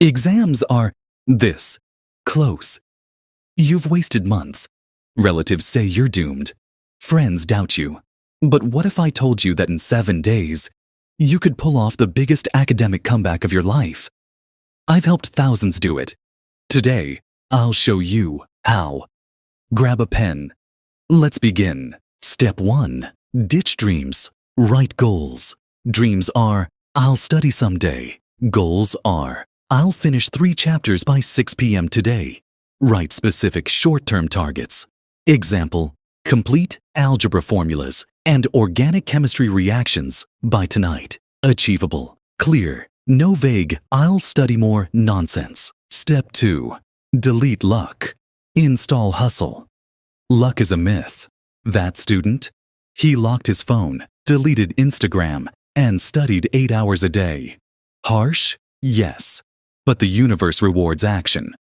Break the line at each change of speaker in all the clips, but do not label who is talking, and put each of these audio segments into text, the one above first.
Exams are this close. You've wasted months. Relatives say you're doomed. Friends doubt you. But what if I told you that in 7 days, you could pull off the biggest academic comeback of your life? I've helped thousands do it. Today, I'll show you how. Grab a pen. Let's begin. Step 1. Ditch dreams. Write goals. Dreams are, I'll study someday. Goals are, I'll finish 3 chapters by 6 p.m. today. Write specific short-term targets. Example, complete algebra formulas and organic chemistry reactions by tonight. Achievable, clear, no vague, I'll study more nonsense. Step 2. Delete luck. Install hustle. Luck is a myth. That student? He locked his phone, deleted Instagram, and studied 8 hours a day. Harsh? Yes. But the universe rewards action.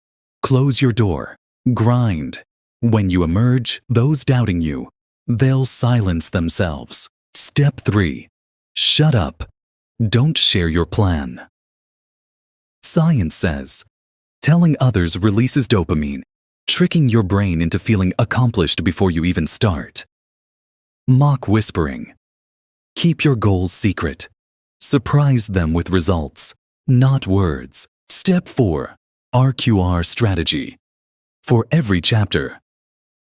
Close your door. Grind. When you emerge, those doubting you, they'll silence themselves. Step 3. Shut up. Don't share your plan. Science says, telling others releases dopamine, tricking your brain into feeling accomplished before you even start. Mock whispering. Keep your goals secret. Surprise them with results, not words. Step 4. RQR strategy. For every chapter.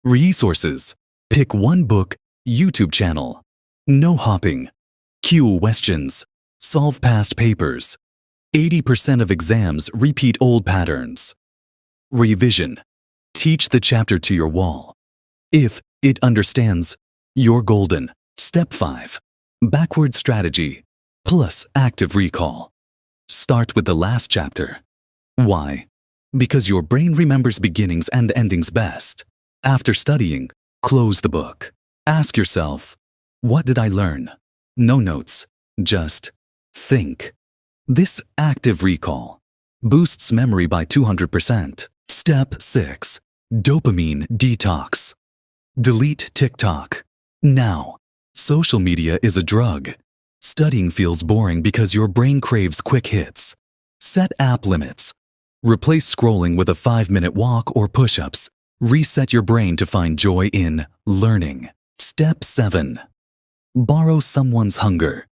Resources. Pick one book, YouTube channel. No hopping. Cue questions. Solve past papers. 80% of exams repeat old patterns. Revision. Teach the chapter to your wall. If it understands, you're golden. Step 5. Backward strategy plus active recall. Start with the last chapter. Why? Because your brain remembers beginnings and endings best. After studying, close the book. Ask yourself, what did I learn? No notes, just think. This active recall boosts memory by 200%. Step 6. Dopamine detox. Delete TikTok. Now, social media is a drug. Studying feels boring because your brain craves quick hits. Set app limits. Replace scrolling with a 5-minute walk or push-ups. Reset your brain to find joy in learning. Step 7. Borrow someone's hunger.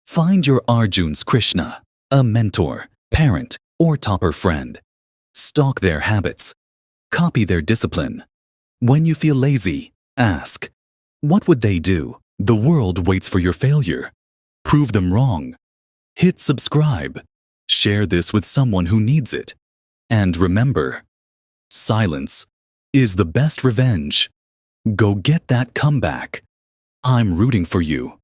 Find your Arjun's Krishna, a mentor, parent, or topper friend. Stalk their habits. Copy their discipline. When you feel lazy, ask, what would they do? The world waits for your failure. Prove them wrong. Hit subscribe. Share this with someone who needs it. And remember, silence is the best revenge. Go get that comeback. I'm rooting for you.